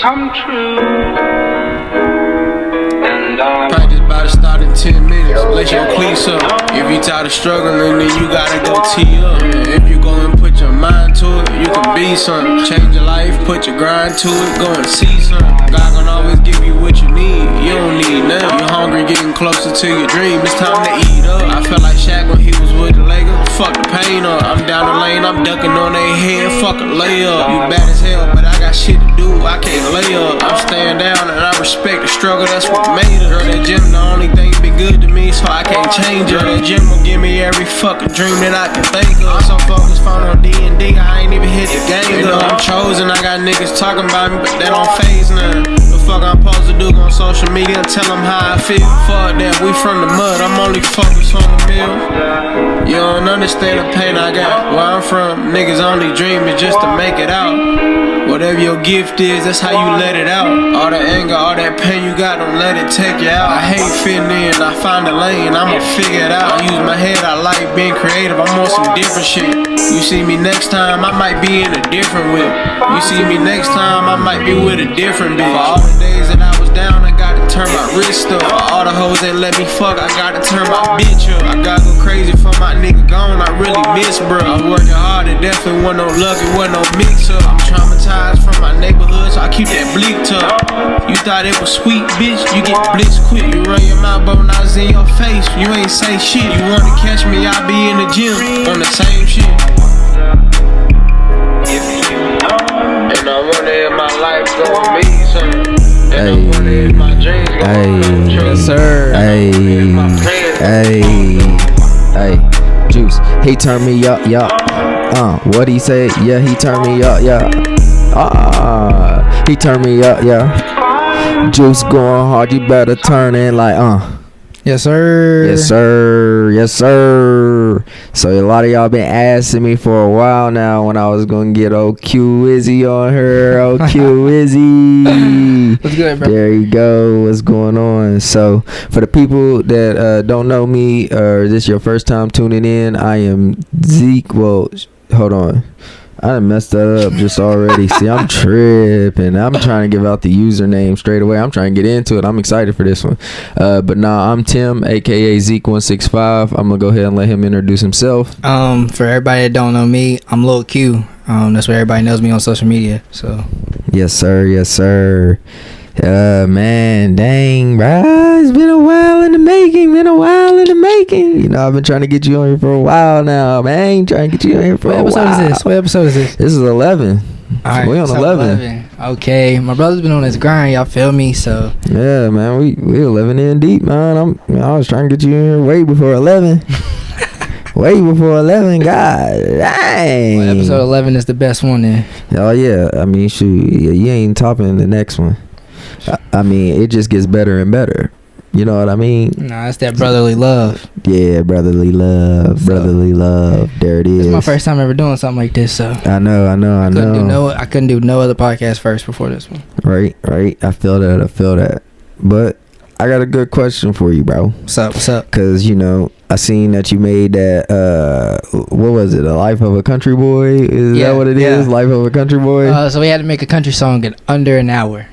come true. Practice about to start in 10 minutes. Lace your cleats up. If you tired of struggling, then you gotta go tee up. If you go and put your mind to it, you can be something. Change your life, put your grind to it, go and see something. God gon' always give you what you need. You don't need nothing. You hungry, getting closer to your dream. It's time to eat up. I felt like Shaq when he was with the Lakers. Fuck the pain up. I'm down the lane, I'm ducking on their head. Fuck a layup. You bad as hell, but I got shit to do. I can't lay up. I'm staying down and I respect the struggle. That's what made it. Girl, that gym the only thing been good to me, so I can't change it. That gym will give me every fucking dream that I can think of. I'm so focused on D&D, I ain't even hit the game. You know I'm chosen, I got niggas talking about me, but they don't phase none. The fuck I'm supposed to do on social media and tell them how I feel? Fuck that, we from the mud, I'm only focused on the meal. You don't understand the pain I got. Where I'm from, niggas only dream is just to make it out. Whatever your gift is, that's how you let it out. All that anger, all that pain you got, don't let it take you out. I hate fitting in, I find a lane, I'ma figure it out. I use my head, I like being creative, I'm on some different shit. You see me next time, I might be in a different whip. You see me next time, I might be with a different bitch. For all the days that I was down, I gotta turn my wrist up. For all the hoes that let me fuck, I gotta turn my bitch up. I gotta go crazy for my nigga gone, I really miss bro. I'm working hard, it definitely wasn't no luck, it wasn't no mix up. I'm traumatized from my neighborhood, so I keep that bleak tuck. You thought it was sweet, bitch, you get blitzed quick. You run your mouth, but when I was in your face, you ain't say shit. You wanna catch me, I be in the gym, on the same shit. And I wonder if my life gon' be something. And I wonder if my dreams gon' come true. Yes, sir. Hey, Juice. He turned me up, yeah. What he say? Yeah, he turned me up, yeah. He turned me up, yeah. Juice going hard, you better turn in like, Yes, sir. Yes, sir. Yes, sir. So a lot of y'all been asking me for a while now when I was gonna get old Q Izzy on her. Old Q Izzy. What's good, bro? There you go. What's going on? So for the people that don't know me, or this your first time tuning in, I am Zeke. Well, hold on. I done messed that up just already. See, I'm tripping. I'm trying to give out the username straight away. I'm trying to get into it. I'm excited for this one. But nah, I'm Tim, aka Zeke165. I'm gonna go ahead and let him introduce himself. For everybody that don't know me, I'm imlilQ. That's where everybody knows me on social media. So Yes, sir. Yes, sir. Man, dang, bro. It's been a while in the making. You know, I've been trying to get you on here for a while now, man. Trying to get you on here for a while. What episode is this? This is 11. All right, we on 11. Okay, my brother's been on his grind. Y'all feel me? So yeah, man, we 11 in deep, man. I was trying to get you in here way before 11. Way before 11, God dang. Well, episode 11 is the best one then. Oh yeah, I mean, shoot, you ain't topping the next one. I mean, it just gets better and better. You know what I mean? Nah, it's that brotherly love. Yeah, brotherly love. There it is. It's my first time ever doing something like this, so I know. I couldn't do no other podcast first before this one. Right. I feel that. But I got a good question for you, bro. What's up? Because, you know, I seen that you made that, what was it? A Life of a Country Boy? Is that what it is? Life of a Country Boy? So we had to make a country song in under an hour.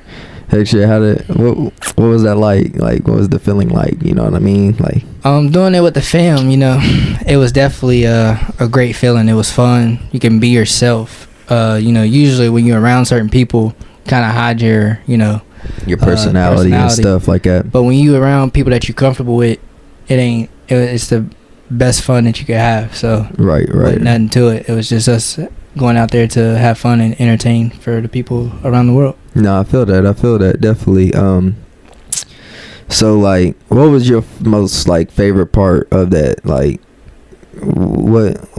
Heck shit, what was that like? Like, what was the feeling like? You know what I mean? Like, doing it with the fam, you know, it was definitely a great feeling. It was fun. You can be yourself. You know, usually when you're around certain people, kind of hide your, you know, your personality and stuff like that. But when you around people that you're comfortable with, it's the best fun that you could have. So right. Nothing to it. It was just us going out there to have fun and entertain for the people around the world. No, I feel that definitely. So like, what was your most like favorite part of that? Like, what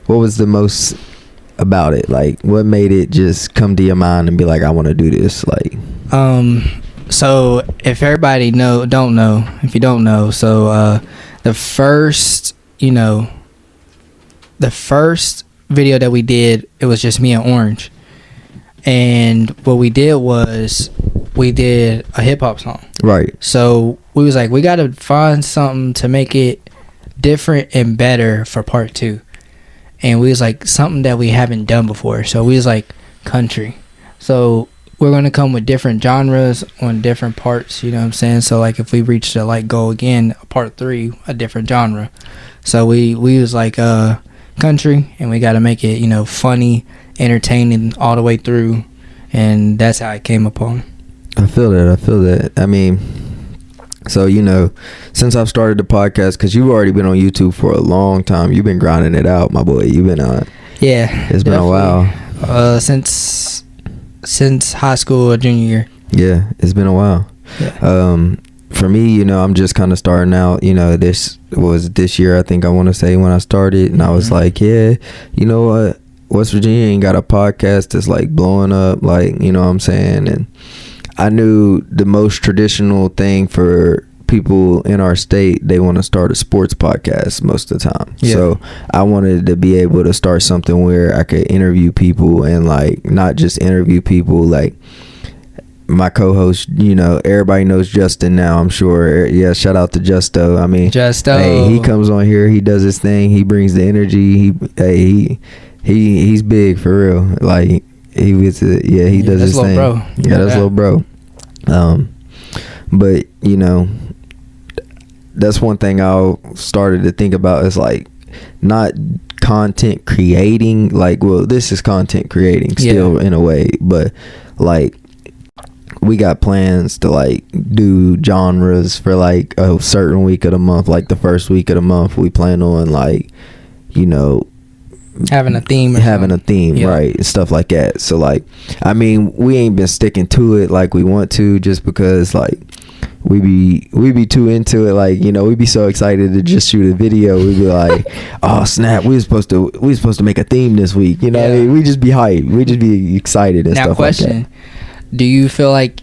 was the most about it? Like, what made it just come to your mind and be like, I want to do this? Like, so if everybody if you don't know, so the first video that we did, it was just me and Orange. And what we did was we did a hip-hop song. Right. So we was like, we got to find something to make it different and better for part 2. And we was like, something that we haven't done before. So we was like, country. So we're going to come with different genres on different parts, you know what I'm saying? So like if we reach the like goal again, part 3, a different genre. So we was like country, and we got to make it, you know, funny, entertaining all the way through, and that's how it came upon. I feel that. I mean, so, you know, since I've started the podcast, because you've already been on YouTube for a long time, you've been grinding it out, my boy. You've been on. Yeah, it's been a while. Since high school or junior year. Yeah, it's been a while. Yeah. For me, you know, I'm just kind of starting out. You know, this was this year, I think I want to say, when I started, and I was like, yeah, you know what, West Virginia ain't got a podcast that's like blowing up, like, you know what I'm saying? And I knew the most traditional thing for people in our state, they want to start a sports podcast most of the time. Yeah. So I wanted to be able to start something where I could interview people, and like not just interview people, like my co-host, you know, everybody knows Justin now, I'm sure. Yeah, shout out to Justo. I mean, Justo. Hey, he comes on here, he does his thing, he brings the energy. He's big for real. Like he does his thing. Bro. Yeah, that's little bro. But you know, that's one thing I started to think about, is like not content creating, like, well, this is content creating still in a way, but like we got plans to like do genres for like a certain week of the month. Like the first week of the month, we plan on like, you know, having a theme, right, stuff like that. So like, I mean, we ain't been sticking to it like we want to, just because like we be too into it. Like, you know, we be so excited to just shoot a video. We be like, oh snap, we was supposed to make a theme this week. You know, what I mean? We just be hyped. We just be excited and stuff like that. Do you feel like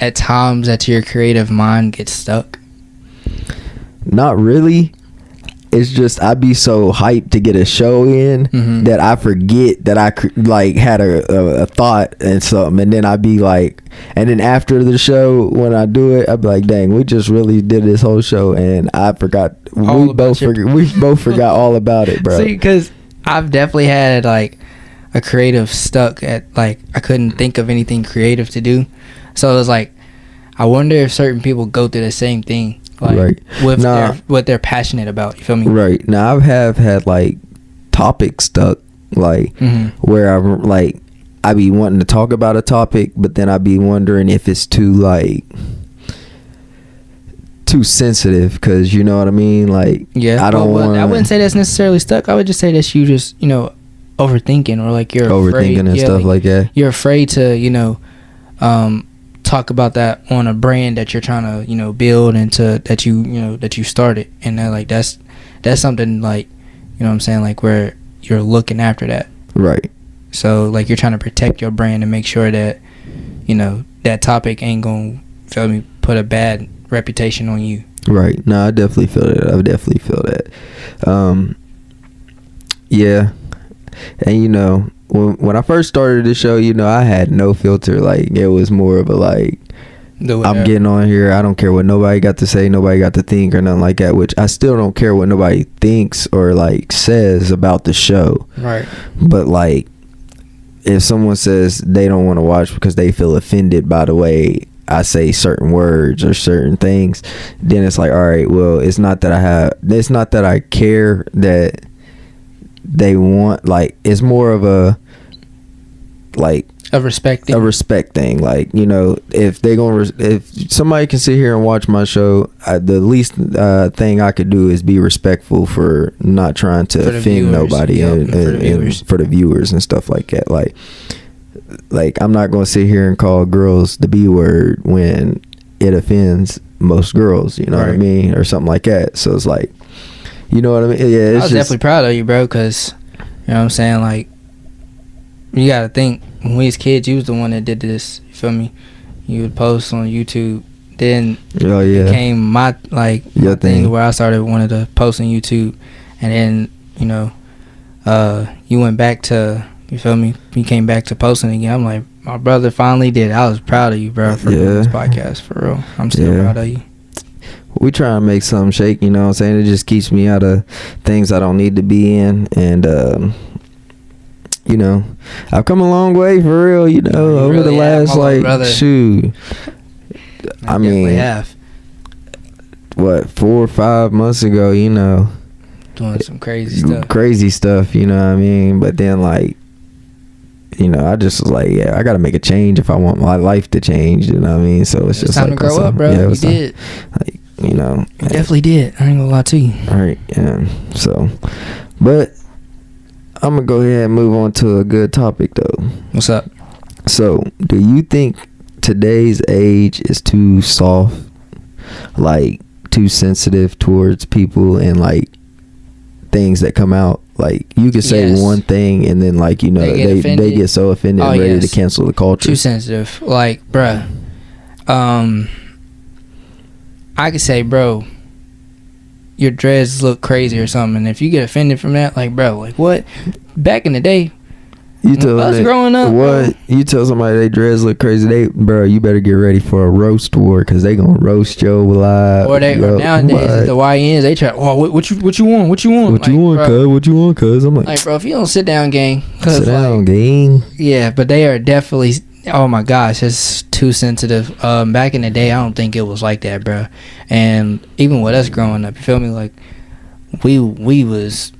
at times that your creative mind gets stuck? Not really. It's just I be so hyped to get a show in that I forget that I like had a thought and something, and then I be like, and then after the show when I do it, I be like, dang, we just really did this whole show and I forgot. We both forgot all about it, bro. See, because I've definitely had like a creative stuck at, like, I couldn't think of anything creative to do, so it was like, I wonder if certain people go through the same thing. Like, right. With what they're passionate about. You feel me? Right. Now I have had like topics stuck, like where I'm like, I be wanting to talk about a topic, but then I be wondering if it's too sensitive, because you know what I mean. Like, yeah, I wouldn't say that's necessarily stuck. I would just say that you just, you know, overthinking, or like you're overthinking afraid, and stuff like that. You're afraid to, you know, talk about that on a brand that you're trying to, you know, build into, that you started, and then like that's something, like, you know what I'm saying, like where you're looking after that, right? So like you're trying to protect your brand and make sure that, you know, that topic ain't gonna, feel me, put a bad reputation on you. Right. No, I definitely feel that. Yeah. And you know, when I first started the show, you know, I had no filter. Like, it was more of a like, I'm getting on here, I don't care what nobody got to say, nobody got to think or nothing like that, which I still don't care what nobody thinks or like says about the show. Right. But like, if someone says they don't want to watch because they feel offended by the way I say certain words or certain things, then it's like, all right, well, it's not that I care that they want, like, it's more of a like a respect thing. Like, you know, if somebody can sit here and watch my show, the least thing I could do is be respectful for not trying to offend nobody, and for the viewers and stuff like that. Like I'm not gonna sit here and call girls the B word when it offends most girls, you know what I mean, or something like that. So it's like, you know what I mean? Yeah, I was definitely proud of you, bro, because, you know what I'm saying, like, you gotta think, when we was kids, you was the one that did this, you feel me? You would post on YouTube, then it became my thing where I started wanting to post on YouTube, and then, you know, you went back to, you feel me, you came back to posting again. I'm like, my brother finally did it. I was proud of you, bro, for doing this podcast, for real. I'm still proud of you. We try and make something shake, you know what I'm saying? It just keeps me out of things I don't need to be in, and you know, I've come a long way for real, you know, over really the last like shoot. I mean, have. What, 4 or 5 months ago, you know, doing some crazy stuff, you know what I mean? But then like, you know, I just was like, yeah, I gotta make a change if I want my life to change, you know what I mean? So it's just time like to grow up, bro. You did. Like, you know, you definitely did. I ain't gonna lie to you. All right, yeah. So, but I'm gonna go ahead and move on to a good topic though. What's up? So, do you think today's age is too soft, like too sensitive towards people and like things that come out? Like you could say one thing and then like, you know, they get so offended and ready to cancel the culture. Too sensitive. Like, bruh, I could say, bro, your dreads look crazy or something, and if you get offended from that, like, bro, like what? Back in the day, you tell us growing up, what? You tell somebody they dreads look crazy, bro, you better get ready for a roast war because they gonna roast your live. Or nowadays the YNs, they try. Oh, what you want? What you want? What you want, cuz? What you want, cuz? I'm like, bro, if you don't sit down, gang. Sit down, gang. Yeah, but they are definitely. Oh my gosh, it's too sensitive. Back in the day, I don't think it was like that, bro. And even with us growing up, you feel me? Like we was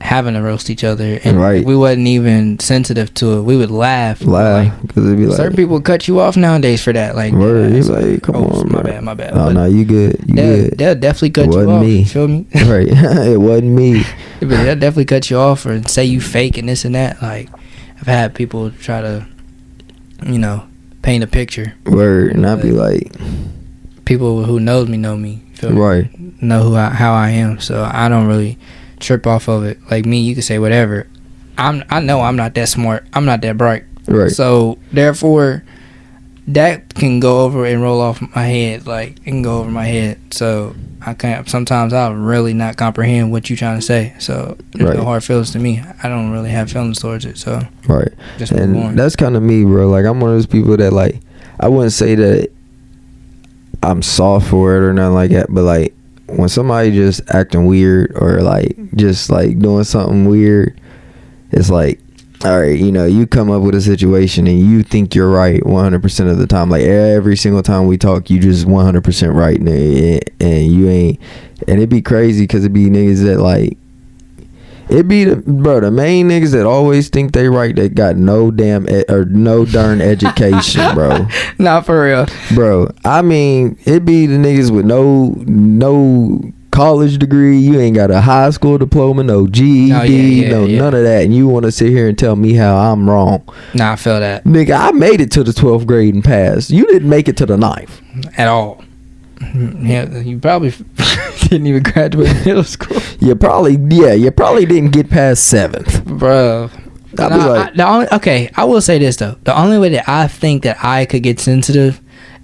having to roast each other, and we wasn't even sensitive to it. We would laugh because it'd be like certain people cut you off nowadays for that. Like, he's like, come on, my bad. Oh no, you good. They'll definitely cut you off. Me. You feel me? Right, it wasn't me. But they'll definitely cut you off or say you fake and this and that. Like, I've had people try to, you know, paint a picture. And I'd be like, people who know me, feel me? Right. Know how I am, so I don't really trip off of it. Like me, you can say whatever. I know I'm not that smart. I'm not that bright. Right. So therefore, that can go over and roll off my head. Like it can go over my head. So I can't. Sometimes I'll really not comprehend what you're trying to say. So there's no hard feelings to me. I don't really have feelings towards it. So just move on. That's kind of me, bro. Like I'm one of those people that like I wouldn't say that I'm soft for it or nothing like that, but like when somebody just acting weird or like just like doing something weird, it's like, all right, you know, you come up with a situation and you think you're right 100% of the time. Like every single time we talk, you just 100% right, and you ain't. And it'd be crazy because it'd be niggas that like, it'd be the main niggas that always think they right that got no damn no darn education, bro. Not for real, bro. I mean, it'd be the niggas with no college degree. You ain't got a high school diploma, no GED, none of that, and you want to sit here and tell me how I'm wrong. Nah, I feel that, nigga. I made it to the 12th grade and passed. You didn't make it to the 9th at all. Yeah, you probably didn't even graduate middle school. You probably didn't get past 7th, bro. I will say this though. The only way that I think that I could get sensitive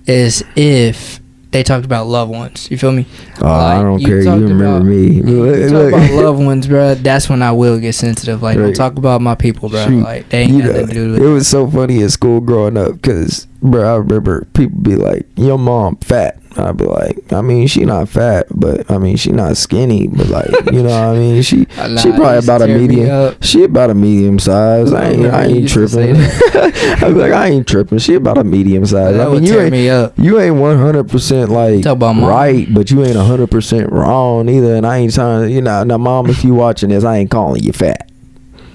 is if they talked about loved ones. You feel me? Oh, like, I don't care. You remember me. You talk about loved ones, bro. That's when I will get sensitive. Like, don't talk about my people, bro. Shoot. Like, they ain't nothing to do with it. It was so funny at school growing up because, bro, I remember people be like, your mom fat. I'd be like, I mean, she not fat, but I mean, she not skinny, but like, you know what I mean? She probably about a medium. She about a medium size. I ain't tripping. I be like, I ain't tripping. She about a medium size. I mean, you ain't 100% like right, but you ain't 100% wrong either. And I ain't trying to, you know, now mom, if you watching this, I ain't calling you fat.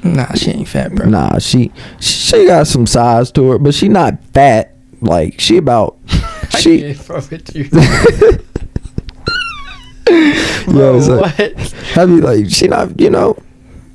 Nah, she ain't fat, bro. Nah, she got some size to her, but she not fat. Like she about she. Bro, so, what? I be like, she not, you know,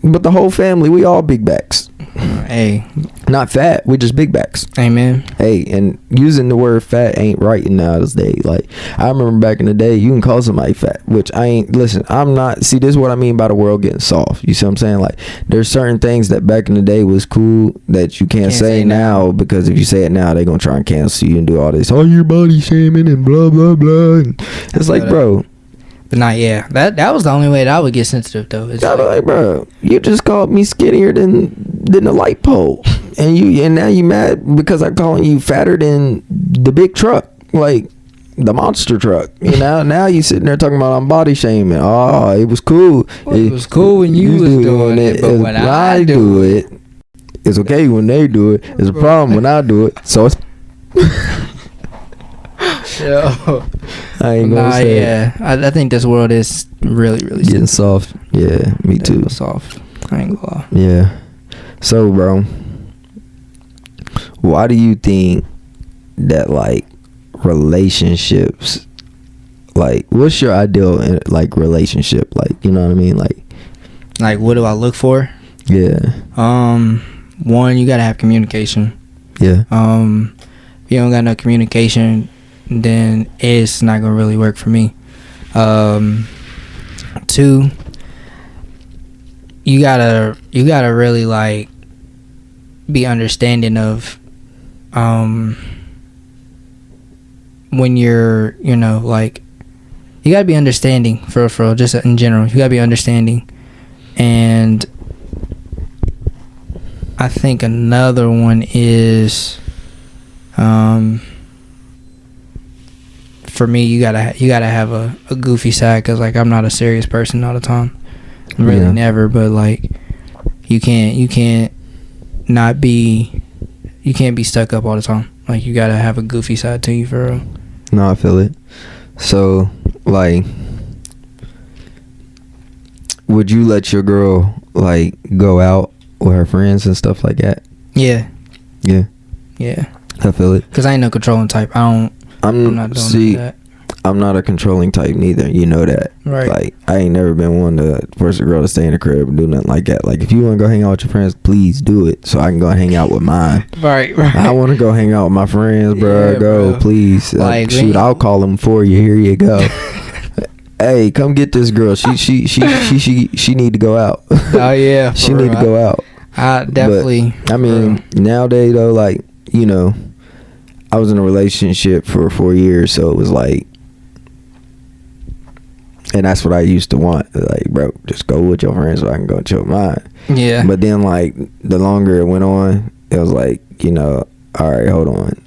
but the whole family, we all big backs. Hey, not fat, we just big backs. Amen. Hey, and using the word fat ain't right nowadays. Like I remember back in the day, you can call somebody fat, which I ain't. Listen, I'm not. See, this is what I mean by the world getting soft. You see what I'm saying? Like there's certain things that back in the day was cool that you can't say now, because if you say it now, they gonna try and cancel you and do all this. Oh, your body shaming and blah blah blah. And it's like, bro. But not, yeah. That was the only way that I would get sensitive though. It's like, bro, you just called me skinnier than the light pole, and now you mad because I'm calling you fatter than the big truck. Like, the monster truck. Now you sitting there talking about I'm body shaming. Oh, it was cool. It was cool when you was doing it, but when I do it, it's okay when they do it. It's a problem when I do it. So it's. Yo. I ain't gonna say. Yeah, I think this world is really, really getting soft. Yeah, me too. Soft. I ain't gonna lie. Yeah. So, bro, why do you think that like relationships, like what's your ideal like relationship? Like, you know what I mean? Like what do I look for? Yeah. One, you gotta have communication. Yeah. If you don't got no communication, then it's not gonna really work for me. Two, you gotta really like be understanding of when you're, like, you gotta be understanding for just in general. You gotta be understanding. And I think another one is for me, you gotta have a goofy side, because like I'm not a serious person all the time. Really never, but like you can't be stuck up all the time. Like you gotta have a goofy side to you, for real. No, I feel it. So like, would you let your girl like go out with her friends and stuff like that? Yeah. I feel it. Cause I ain't no controlling type. I'm not doing that. I'm not a controlling type neither. You know that. Right. Like, I ain't never been one to force a girl to stay in the crib and do nothing like that. Like, if you want to go hang out with your friends, please do it so I can go and hang out with mine. Right. I want to go hang out with my friends, bro. Yeah, go, bro. please. Like, shoot, I'll call them for you. Here you go. Hey, come get this girl. She need to go out. Oh yeah. She need to go out. I definitely. But, I mean, nowadays though, like, I was in a relationship for 4 years, so it was like, and that's what I used to want. Like, bro, just go with your friends so I can go chill with mine. Yeah. But then, like, the longer it went on, it was like, all right, hold on.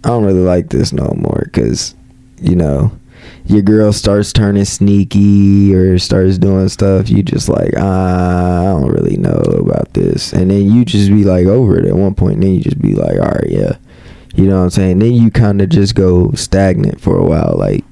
I don't really like this no more, because, your girl starts turning sneaky or starts doing stuff. You just like, I don't really know about this. And then you just be like over it at one point. And then you just be like, all right, yeah. You know what I'm saying? Then you kind of just go stagnant for a while. Like,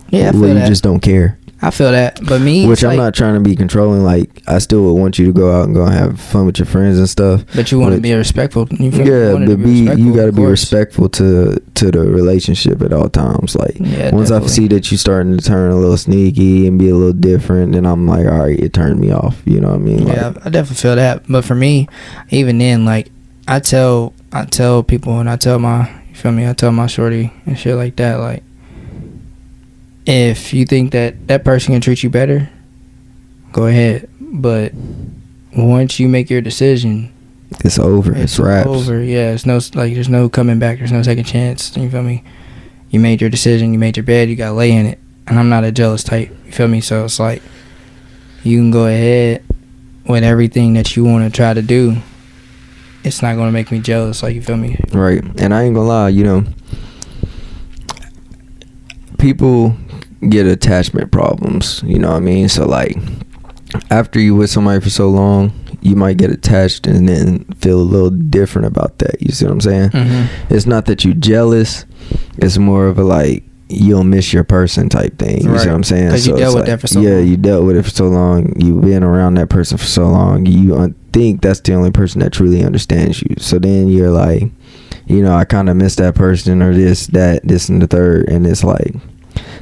yeah, where you just don't care. I feel that. But me, which I'm not trying to be controlling. Like, I still would want you to go out and go and have fun with your friends and stuff. But you want to be respectful. You got to be respectful to the relationship at all times. Like, once I see that you starting to turn a little sneaky and be a little different, then I'm like, all right, it turned me off. You know what I mean? Like, yeah, I definitely feel that. But for me, even then, like, I tell people, and I tell my shorty and shit like that, like, if you think that person can treat you better, go ahead. But once you make your decision, it's over. It's wraps. Over. Yeah, there's no coming back. There's no second chance. You feel me? You made your decision. You made your bed. You gotta lay in it. And I'm not a jealous type. You feel me? So it's like, you can go ahead with everything that you want to try to do. It's not gonna make me jealous. Like, you feel me? Right. And I ain't gonna lie. People get attachment problems, you know what I mean? So like, after you with somebody for so long, you might get attached and then feel a little different about that. You see what I'm saying? Mm-hmm. It's not that you jealous, it's more of a like, you'll miss your person type thing. You see what I'm saying? Because you dealt with that for so long. Yeah, you dealt with it for so long. You've been around that person for so long. You think that's the only person that truly understands you. So then you're like, I kind of miss that person, or this and the third. And it's like,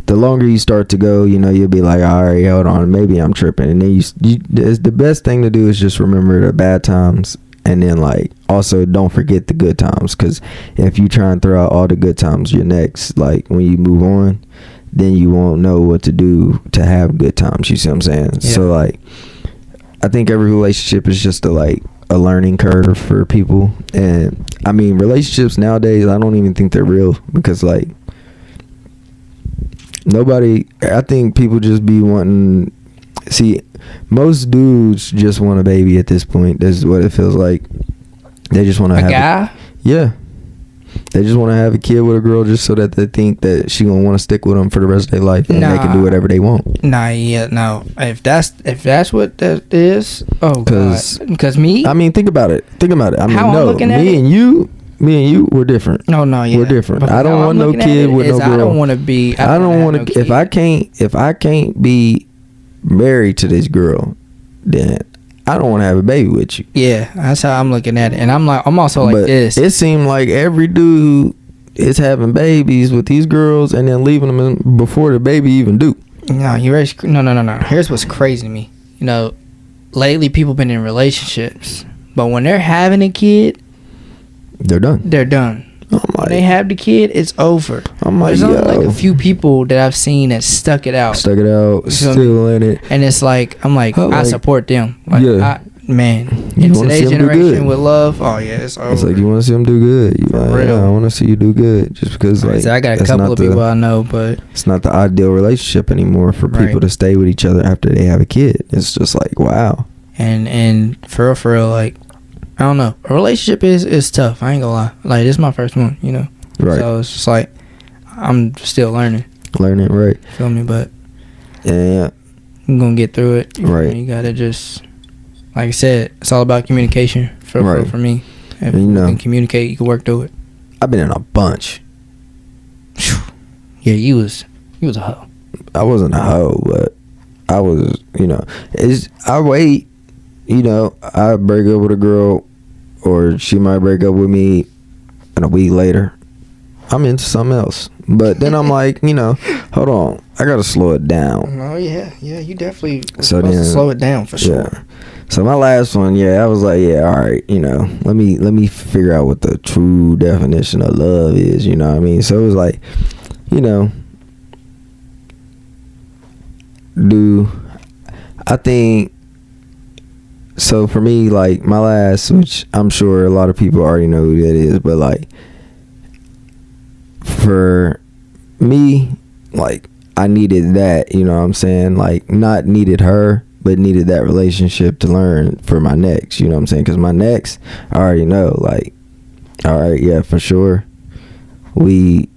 the longer you start to go, you'll be like, all right, hold on, maybe I'm tripping. And then the best thing to do is just remember the bad times, and then like also don't forget the good times, because if you try and throw out all the good times, your next, like, when you move on, then you won't know what to do to have good times. You see what I'm saying? Yeah. So like, I think every relationship is just a learning curve for people. And I mean, relationships nowadays, I don't even think they're real, because like, I think people just be wanting, most dudes just want a baby at this point. That's what it feels like. They just want to have a guy? Yeah. They just want to have a kid with a girl just so that they think that she gonna want to stick with them for the rest of their life, and they can do whatever they want. No. If that's what that is, because me. I mean, think about it. I mean, no, me and you, we're different. No, yeah, we're different. I don't want no kid with no girl. I don't want to be. I don't want to. If I can't be married to this girl, then I don't want to have a baby with you. Yeah, that's how I'm looking at it. And I'm also like this. It seemed like every dude is having babies with these girls and then leaving them before the baby even do. No, no. Here's what's crazy to me. Lately people been in relationships, but when they're having a kid, they're done. When they have the kid, it's over. There's only like a few people that I've seen that stuck it out, still in it, and it's like I support them. In today's generation with love, it's over. It's like you want to see them do good. I want to see you do good, just because I got a couple of people I know, but it's not the ideal relationship anymore for people to stay with each other after they have a kid. It's just like wow. And for real, like, I don't know. A relationship is tough. I ain't gonna lie. Like, this is my first one, Right. So it's just like I'm still learning. Right. Feel me? But yeah, I'm gonna get through it. Right. You gotta just, like I said, it's all about communication for me. If you can communicate, you can work through it. I've been in a bunch. Yeah, you was a hoe. I wasn't a hoe, but I was, I wait. I break up with a girl, or she might break up with me, and a week later, I'm into something else. But then I'm like, hold on, I gotta slow it down. Oh yeah, you definitely supposed to slow it down for sure. Yeah. So my last one, I was like, all right, let me figure out what the true definition of love is. You know what I mean? So it was like, I think. So for me, like, my last, which I'm sure a lot of people already know who that is, but like, for me, like, I needed that, you know what I'm saying? Like, not needed her, but needed that relationship to learn for my next, you know what I'm saying? Because my next, I already know, like, all right, yeah, for sure, we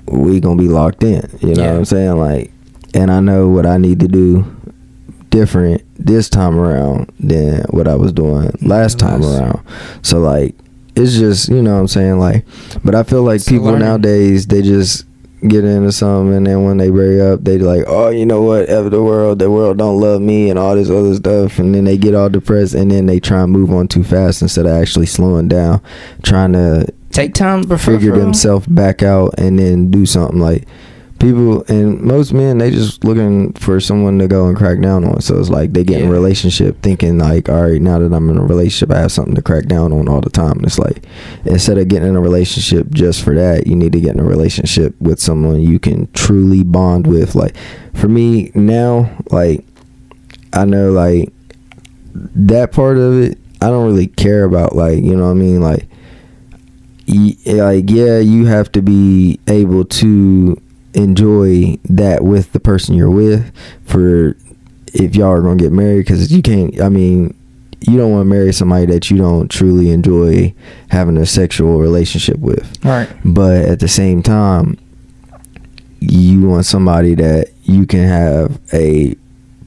gonna be locked in, you know what I'm saying? Like, and I know what I need to do different this time around than what I was doing last time around. So like, it's just, you know what I'm saying, like, but I feel like people nowadays, they just get into something, and then when they break up, they like, oh, you know what, the world don't love me and all this other stuff, and then they get all depressed, and then they try and move on too fast instead of actually slowing down, trying to take time to figure themselves back out and then do something. Like, people, and most men, they just looking for someone to go and crack down on. So it's like they get in a relationship thinking like, all right, now that I'm in a relationship, I have something to crack down on all the time. And it's like, instead of getting in a relationship just for that, you need to get in a relationship with someone you can truly bond with. Like, for me now, like, I know, like, that part of it, I don't really care about, like, you know what I mean? Like, you have to be able to enjoy that with the person you're with, for if y'all are gonna get married, because you can't, I mean, you don't want to marry somebody that you don't truly enjoy having a sexual relationship with, right? But at the same time, you want somebody that you can have a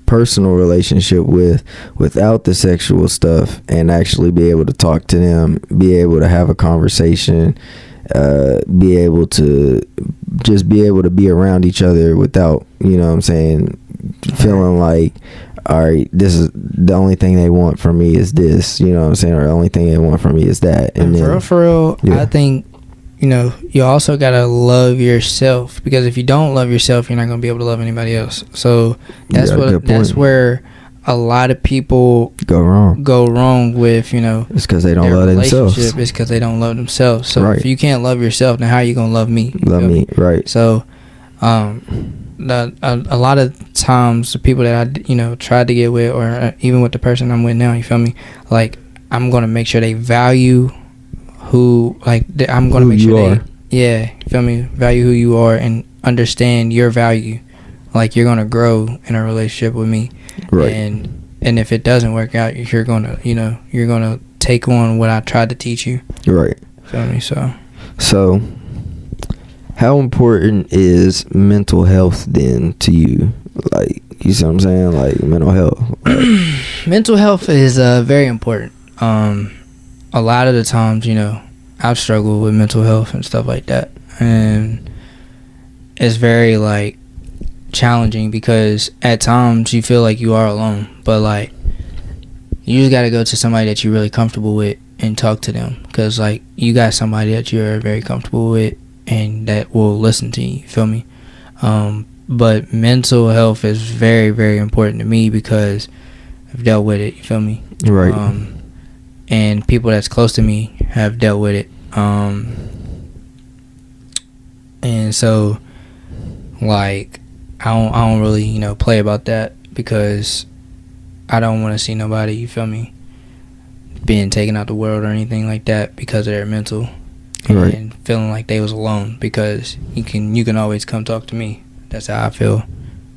personal relationship with without the sexual stuff, and actually be able to talk to them, be able to have a conversation, be able to just be able to be around each other without, you know what I'm saying, feeling like, all right, this is the only thing they want from me is this, you know what I'm saying, or the only thing they want from me is that. And then, for real, I think, you also gotta love yourself, because if you don't love yourself, you're not gonna be able to love anybody else. So that's where a lot of people go wrong with, it's because they don't love themselves. It's because they don't love themselves. So if you can't love yourself, then how are you gonna love me? Right? So, a lot of times the people that I tried to get with, or even with the person I'm with now, you feel me? Like, I'm gonna make sure they value who, like, I'm gonna make sure you feel me? Value who you are and understand your value. Like, you're gonna grow in a relationship with me. Right. And if it doesn't work out, you're gonna take on what I tried to teach you. Right. Feel me? So, how important is mental health then to you? Like, you see what I'm saying? Like, mental health. Mental health is very important. A lot of the times, you know, I've struggled with mental health and stuff like that, and it's very like challenging because at times you feel like you are alone, but like you just got to go to somebody that you're really comfortable with and talk to them, because like you got somebody that you're very comfortable with and that will listen to you, feel me? But mental health is very, very important to me because I've dealt with it, you feel me? Right. And people that's close to me have dealt with it. And so like I don't really, you know, play about that because I don't want to see nobody, you feel me, being taken out the world or anything like that because of their mental, right, and feeling like they was alone, because you can always come talk to me. That's how I feel,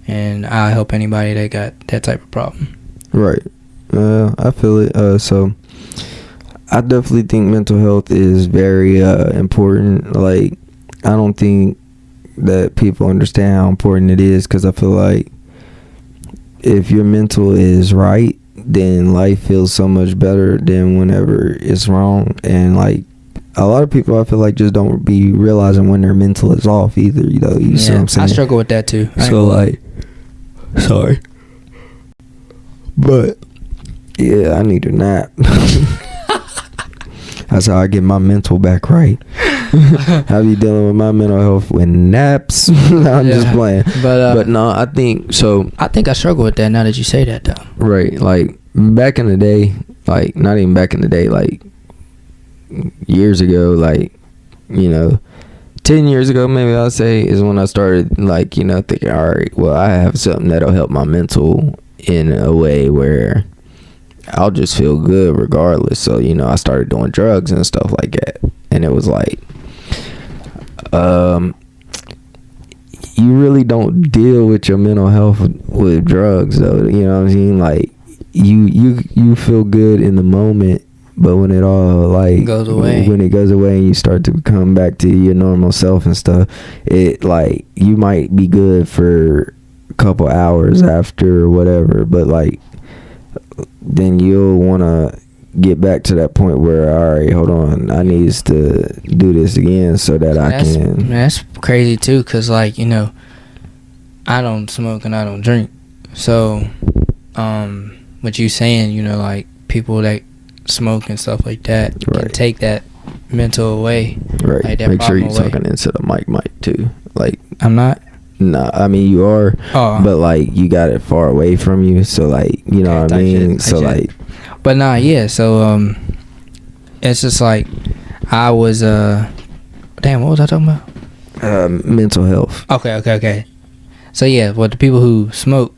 and I'll help anybody that got that type of problem. Right. I feel it. So I definitely think mental health is very important. Like, I don't think that people understand how important it is, because I feel like if your mental is right, then life feels so much better than whenever it's wrong. And like a lot of people, I feel like, just don't be realizing when their mental is off either. You know, you see what I'm saying? I struggle with that too. So like, sorry, but yeah, I need a nap. That's how I get my mental back right. I be dealing with my mental health with naps. I'm just playing. But no, I think so. I think I struggle with that now that you say that, though. Right. Like, back in the day, like, not even back in the day, like, years ago, like, you know, 10 years ago, maybe I'll say, is when I started, like, you know, thinking, all right, well, I have something that'll help my mental in a way where I'll just feel good regardless. So, you know, I started doing drugs and stuff like that. And it was like, you really don't deal with your mental health with drugs, though. You know what I mean? Like, you feel good in the moment, but when it all like goes away, when it goes away and you start to come back to your normal self and stuff, it like you might be good for a couple hours after or whatever, but like then you'll want to get back to that point where, all right, hold on, I need to do this again so that I can. That's crazy too, because like, you know, I don't smoke and I don't drink, so what you saying, you know, like people that smoke and stuff like that can take that mental away, right? Like that make sure you're away. talking into the mic too. Like, I'm not. Nah, I mean you are, but like you got it far away from you, so like, you know what I mean. So like, but nah, yeah. So it's just like I was damn, what was I talking about? Mental health. Okay. So yeah, well, the people who smoke,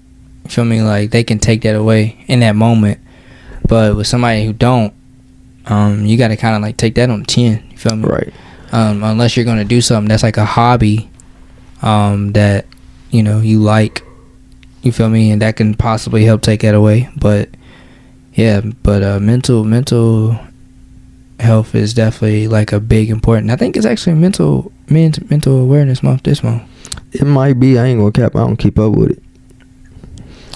feel me, like they can take that away in that moment, but with somebody who don't, you got to kind of like take that on the chin. You feel me? Right. Unless you're gonna do something that's like a hobby, that you know you like, you feel me, and that can possibly help take that away. But yeah, mental health is definitely like a big important. I think it's actually mental awareness month this month. It might be. I ain't gonna cap. I don't keep up with it.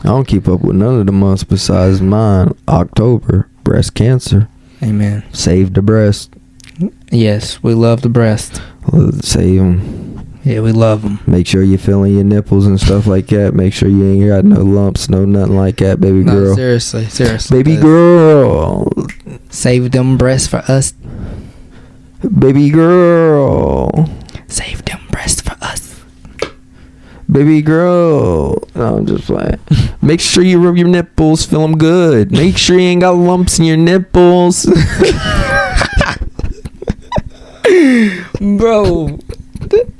I don't keep up with none of the months besides mine. October, breast cancer. Amen. Save the breast. Yes, we love the breast. Save them. Yeah, we love them. Make sure you're feeling your nipples and stuff like that. Make sure you ain't got no lumps, no nothing like that, baby girl. No, seriously. Baby girl. Save them breasts for us. Baby girl. Save them breasts for us. Baby girl. No, I'm just playing. Make sure you rub your nipples, feel them good. Make sure you ain't got lumps in your nipples.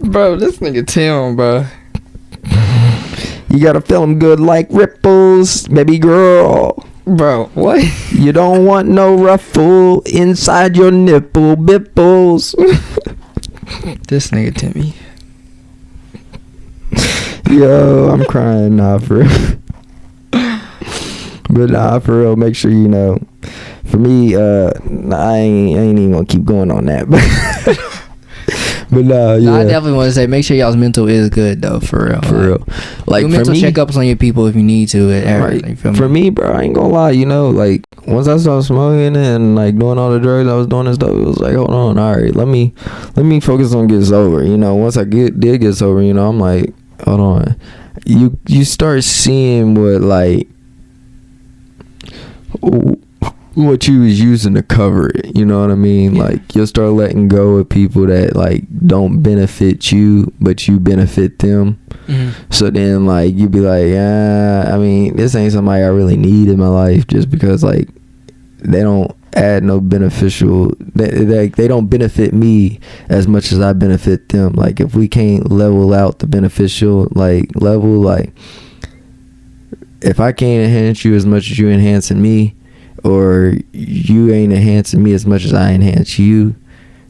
Bro, this nigga Tim, bro. You gotta feel them good like ripples, baby girl. Bro, what? You don't want no ruffle inside your nipple bipples. This nigga Timmy. Yo, I'm crying now for but nah, for real, make sure you know. For me, I ain't even gonna keep going on that. But But nah, yeah. No, I definitely want to say, make sure y'all's mental is good though, for real. For real. Like, do for mental me, checkups on your people if you need to. Right. You feel For me? me, bro, I ain't gonna lie, you know, like, once I started smoking and like doing all the drugs I was doing and stuff, it was like, hold on, all right, let me focus on getting sober. You know, once I did get sober, you know, I'm like, hold on, you start seeing what, like, what you was using to cover it, you know what I mean? Yeah. Like, you'll start letting go of people that like don't benefit you, but you benefit them. So then, like, you be like, I mean, this ain't somebody I really need in my life, just because like they don't add no beneficial, they don't benefit me as much as I benefit them. Like, if we can't level out the beneficial like level, like if I can't enhance you as much as you enhancing me, or you ain't enhancing me as much as I enhance you,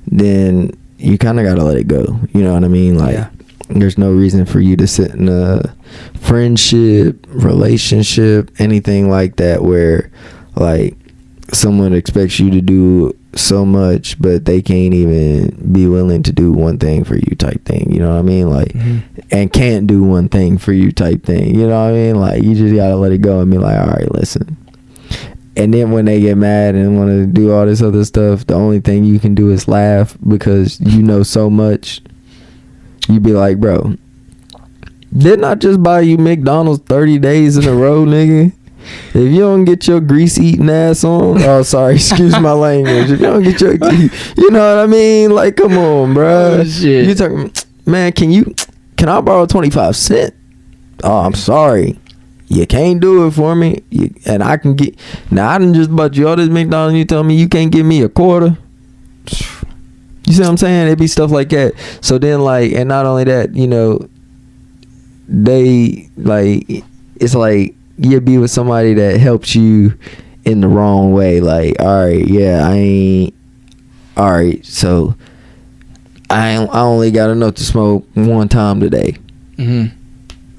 then you kind of gotta let it go. You know what I mean? Like, yeah. There's no reason for you to sit in a friendship, relationship, anything like that, where like someone expects you to do so much, but they can't even be willing to do one thing for you type thing. You know what I mean? Like, and can't do one thing for you type thing. You know what I mean? Like, you just gotta let it go and be like, all right, listen. And then when they get mad and want to do all this other stuff, the only thing you can do is laugh, because you know so much. You be like, bro, didn't I just buy you McDonald's 30 days in a row, nigga? If you don't get your grease eating ass on, oh, sorry, excuse my language. If you don't get your, you know what I mean? Like, come on, bro. Oh, shit. You talking, man, can I borrow 25 cents? Oh, I'm sorry. You can't do it for me. And I can get, now I done just bought you all this McDonald's, you tell me you can't give me a quarter? You see what I'm saying? It'd be stuff like that. So then, like, and not only that, you know, they, like, it's like you'll be with somebody that helps you in the wrong way. Like, all right, yeah, all right, so I only got enough to smoke one time today.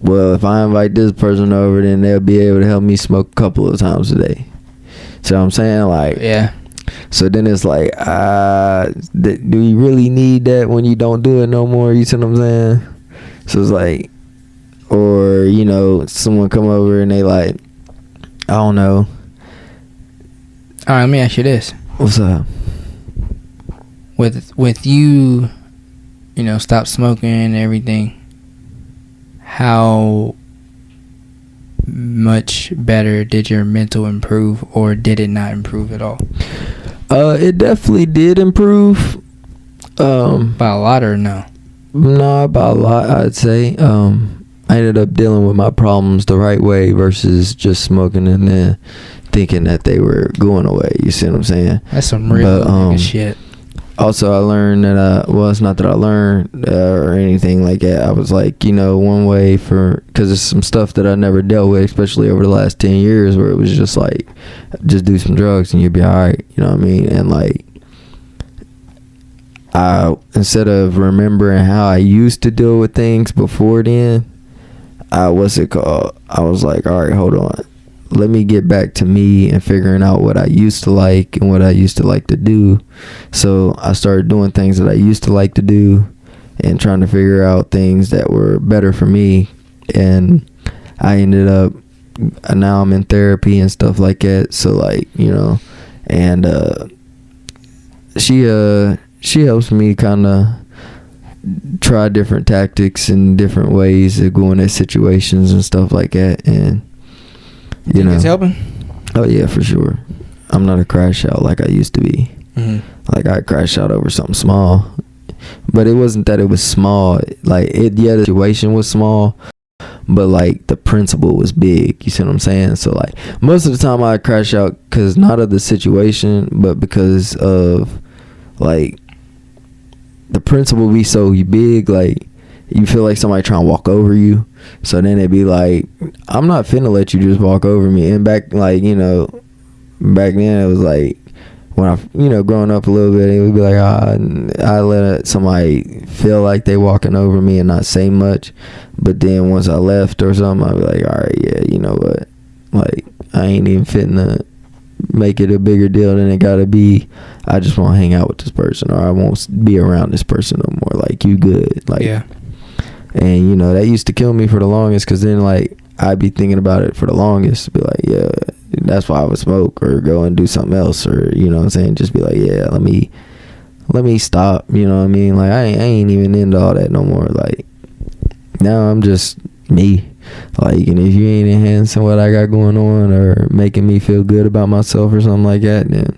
Well, if I invite this person over, then they'll be able to help me smoke a couple of times a day. So I'm saying, like, yeah. So then it's like, do you really need that when you don't do it no more? You see what I'm saying? So it's like, or, you know, someone come over and they like, I don't know. All right, let me ask you this. What's up? With you, you know, stop smoking and everything, how much better did your mental improve, or did it not improve at all? It definitely did improve. By a lot or no? No, by a lot, I'd say. I ended up dealing with my problems the right way versus just smoking and then thinking that they were going away. You see what I'm saying? That's some real shit. Also, I learned that, well, it's not that I learned or anything like that. I was like, you know, one way because it's some stuff that I never dealt with, especially over the last 10 years, where it was just like, just do some drugs and you'll be all right. You know what I mean? And like, instead of remembering how I used to deal with things before then, I was like, all right, hold on. Let me get back to me and figuring out what I used to like and what I used to like to do. So I started doing things that I used to like to do and trying to figure out things that were better for me. And I ended up, now I'm in therapy and stuff like that. So like, you know, and she helps me kind of try different tactics and different ways of going at situations and stuff like that. And you know, it's helping? Oh yeah, for sure. I'm not a crash out like I used to be. Like, I crash out over something small, but it wasn't that it was small. Like, the situation was small, but like the principle was big. You see what I'm saying? So like, most of the time I crash out because not of the situation, but because of like the principle be so big. Like, you feel like somebody trying to walk over you. So then it'd be like, I'm not finna let you just walk over me. And back, like, you know, back then it was like, when I, you know, growing up a little bit, it would be like, I let somebody feel like they walking over me and not say much. But then once I left or something, I'd be like, all right, yeah, you know what? Like, I ain't even fitting to make it a bigger deal than it gotta be. I just want to hang out with this person, or I won't be around this person no more. Like, you good. Like, yeah. And, you know, that used to kill me for the longest, because then, like, I'd be thinking about it for the longest. Be like, yeah, that's why I would smoke or go and do something else, or, you know what I'm saying? Just be like, yeah, let me stop. You know what I mean? Like, I ain't even into all that no more. Like, now I'm just me. Like, and if you ain't enhancing what I got going on or making me feel good about myself or something like that, then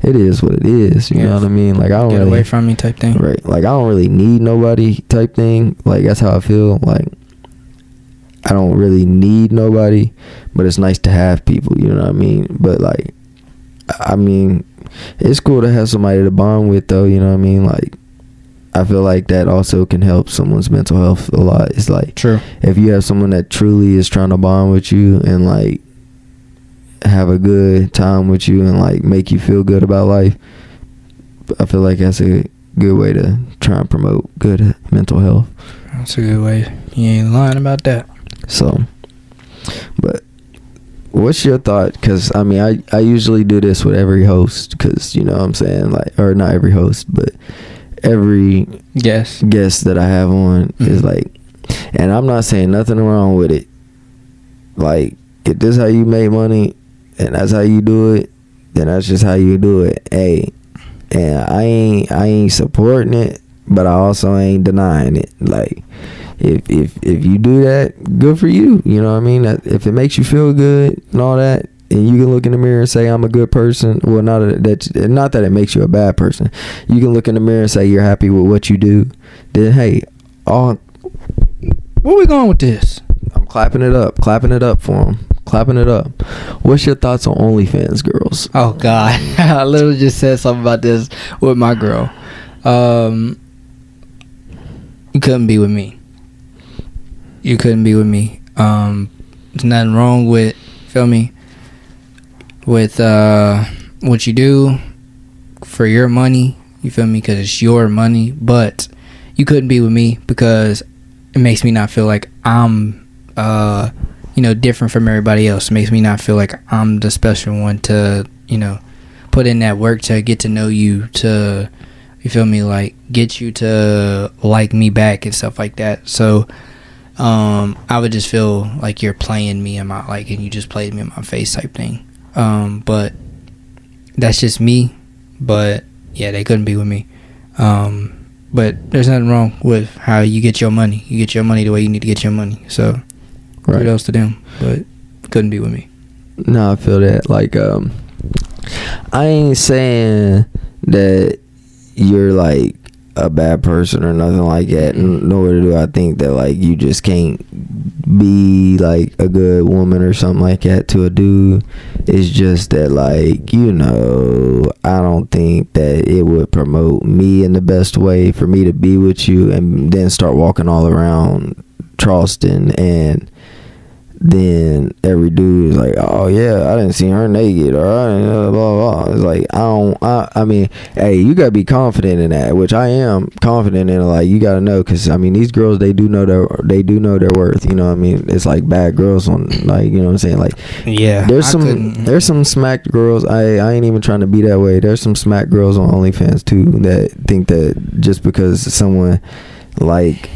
it is what it is. You know what I mean? Like, I don't get really, away from me type thing. Right. Like, I don't really need nobody type thing. Like, that's how I feel. Like, I don't really need nobody, but it's nice to have people. You know what I mean? But, like, I mean, it's cool to have somebody to bond with, though. You know what I mean? Like, I feel like that also can help someone's mental health a lot. It's like, true, if you have someone that truly is trying to bond with you and, like, have a good time with you and, like, make you feel good about life, I feel like that's a good way to try and promote good mental health. That's a good way. You ain't lying about that. So, but what's your thought? Because, I mean, I usually do this with every host, because, you know what I'm saying? Like, or not every host, but every guest that I have on is like, and I'm not saying nothing wrong with it. Like, if this is how you make money and that's how you do it, then that's just how you do it. Hey, and I ain't supporting it, but I also ain't denying it. Like, if you do that, good for you. You know what I mean? If it makes you feel good and all that, and you can look in the mirror and say, I'm a good person. Well, not that it makes you a bad person. You can look in the mirror and say you're happy with what you do. Then, hey, where we going with this? I'm clapping it up for him. Clapping it up. What's your thoughts on OnlyFans girls? Oh, God. I literally just said something about this with my girl. You couldn't be with me. There's nothing wrong with, feel me, with what you do for your money, you feel me, because it's your money. But you couldn't be with me because it makes me not feel like I'm different from everybody else. It makes me not feel like I'm the special one to, put in that work to get to know you, to, you feel me, like, get you to like me back and stuff like that. So I would just feel like you're playing me in my, like, and you just played me in my face type thing. But that's just me. But yeah, they couldn't be with me. But there's nothing wrong with how you get your money. You get your money the way you need to get your money. So kudos to them, but couldn't be with me. No, I feel that. Like, I ain't saying that you're like a bad person or nothing like that, nor do I think that, like, you just can't be like a good woman or something like that to a dude. It's just that, like, I don't think that it would promote me in the best way for me to be with you and then start walking all around Charleston, and then every dude is like, oh yeah, I didn't see her naked, or I didn't blah blah blah. It's like, I mean, hey, you gotta be confident in that, which I am confident in. Like, you gotta know, because I mean, these girls, they do know their worth. You know what I mean? It's like bad girls on, like, you know what I'm saying? Like, yeah, there's some smacked girls. I ain't even trying to be that way. There's some smacked girls on OnlyFans too that think that just because someone like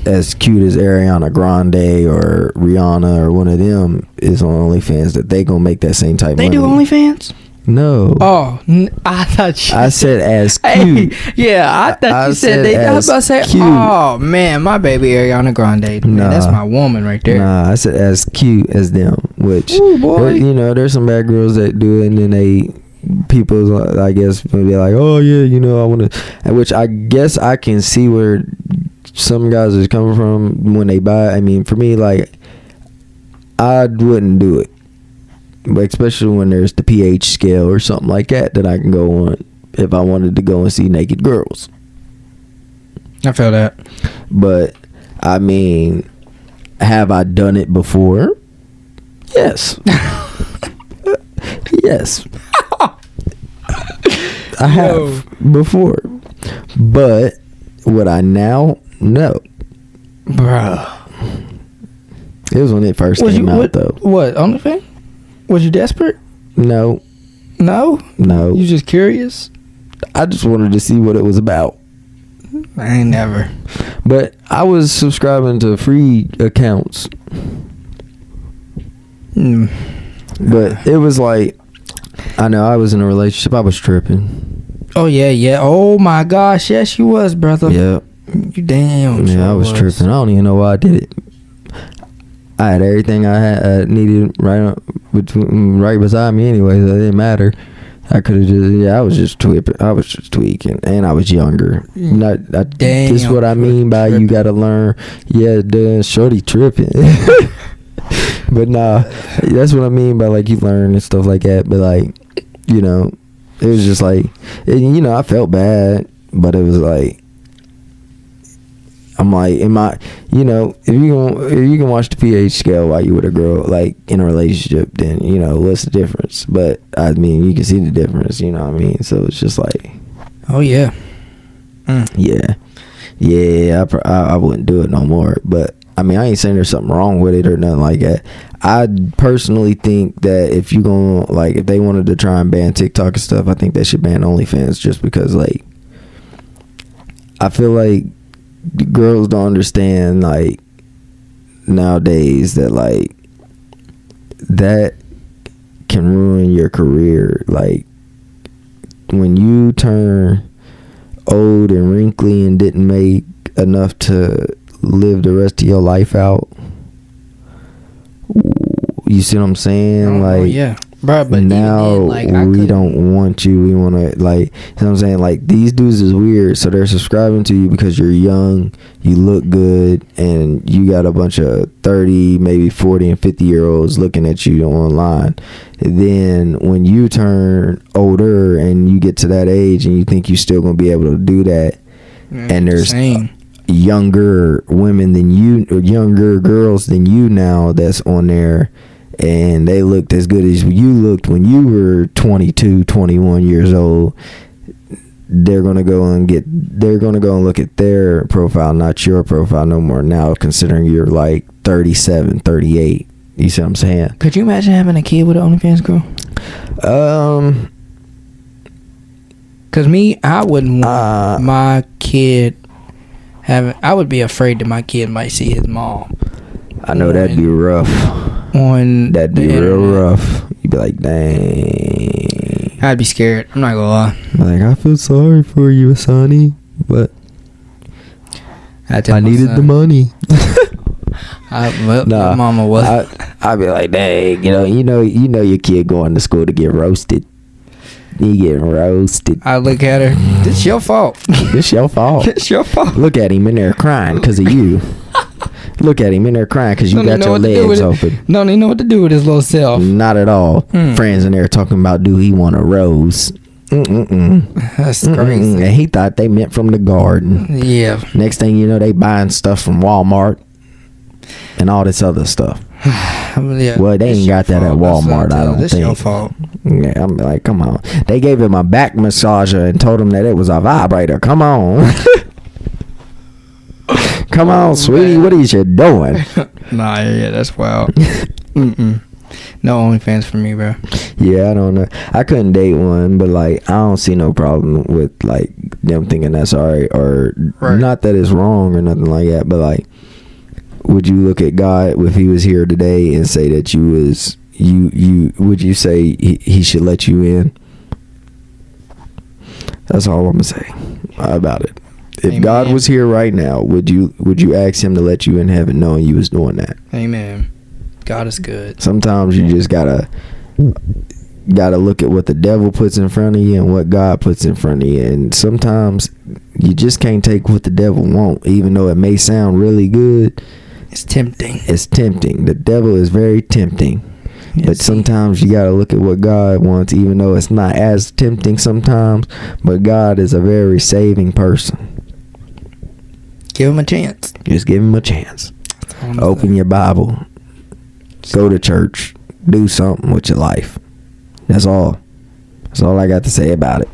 as cute as Ariana Grande or Rihanna or one of them is on OnlyFans, that they gonna make that same type they money. Do OnlyFans? No. Oh, I thought you I said as cute. Hey, yeah, I thought you said they. I was about to say, cute. Oh man, my baby Ariana Grande. Man, that's my woman right there. Nah, I said as cute as them. Which, ooh, boy. There's some bad girls that do it, and then people, I guess, maybe like, oh yeah, I want to. Which I guess I can see where some guys is coming from when they buy. I mean, for me, like, I wouldn't do it, but especially when there's the pH scale or something like that I can go on if I wanted to go and see naked girls. I feel that. But I mean, have I done it before? Yes. Yes. I have before. But would I now? No. Bruh. It was when it first came out, though. What, OnlyFans? Was you desperate? No. No. You just curious? I just wanted to see what it was about. I ain't never. But I was subscribing to free accounts. But it was like, I know I was in a relationship. I was tripping. Oh yeah. Oh my gosh, yes you was, brother. Yeah. You damn. Yeah, sure I was tripping. I don't even know why I did it. I had everything I had needed right beside me anyway, so it didn't matter. I could have just, I was just tweaking, and I was younger. Damn. This is what I mean by you gotta learn. Yeah, damn, shorty tripping. But nah, that's what I mean by like you learn and stuff like that. But like, you know, it was just like, you know, I felt bad, but it was like, I'm like, you know, if you can watch the pH scale while you with a girl like in a relationship, then you know what's the difference. But I mean, you can see the difference. You know what I mean? So it's just like, oh yeah, yeah. I wouldn't do it no more. But I mean, I ain't saying there's something wrong with it or nothing like that. I personally think that if you gonna like, if they wanted to try and ban TikTok and stuff, I think they should ban OnlyFans just because like, I feel like girls don't understand like nowadays that like that can ruin your career. Like when you turn old and wrinkly and didn't make enough to live the rest of your life out, you see what I'm saying? Like, yeah, bro. But now then, like, we don't want you. We want to, like, you know what I'm saying? Like, these dudes is weird, so they're subscribing to you because you're young, you look good, and you got a bunch of 30, maybe 40 and 50-year-olds looking at you online. And then when you turn older and you get to that age and you think you're still going to be able to do that, and there's younger women than you, or younger girls than you now that's on there, and they looked as good as you looked when you were 22, 21 years old. They're gonna go and look at their profile, not your profile no more now, considering you're like 37, 38. You see what I'm saying? Could you imagine having a kid with an OnlyFans girl? Cause me, I wouldn't want my kid having. I would be afraid that my kid might see his mom. I know that'd be rough. That'd be real rough. You'd be like, dang. I'd be scared. I'm not gonna lie. Like, I feel sorry for you, Sonny, but I needed the money. Nah, mama was. I'd be like, dang, you know your kid going to school to get roasted. You getting roasted. I look at her. This your fault. This your fault. It's your fault. Look at him in there crying because of you. Look at him in there crying because you got your legs open. Don't even know what to do with his little self. Not at all. Friends in there talking about, do he want a rose? That's crazy. And he thought they meant from the garden. Yeah. Next thing you know, they buying stuff from Walmart and all this other stuff. Yeah, well, they ain't got that at Walmart, I don't think. It's your fault. Yeah, I'm like, come on. They gave him a back massager and told him that it was a vibrator. Come on. Come on, sweetie. What is you doing? Nah, yeah, that's wild. No OnlyFans for me, bro. Yeah, I don't know. I couldn't date one, but like, I don't see no problem with like them thinking that's alright, or not that it's wrong or nothing like that. But like, would you look at God if he was here today and say that would you say he should let you in? That's all I'm gonna say about it. If Amen. God was here right now, would you ask him to let you in heaven knowing you was doing that? Amen. God is good. Sometimes you just gotta look at what the devil puts in front of you and what God puts in front of you, and sometimes you just can't take what the devil wants, even though it may sound really good. It's tempting. It's tempting. The devil is very tempting. Yes, but sometimes you gotta look at what God wants, even though it's not as tempting sometimes. But God is a very saving person. Give him a chance. Just give him a chance. Open your Bible. Go to church. Do something with your life. That's all. That's all I got to say about it.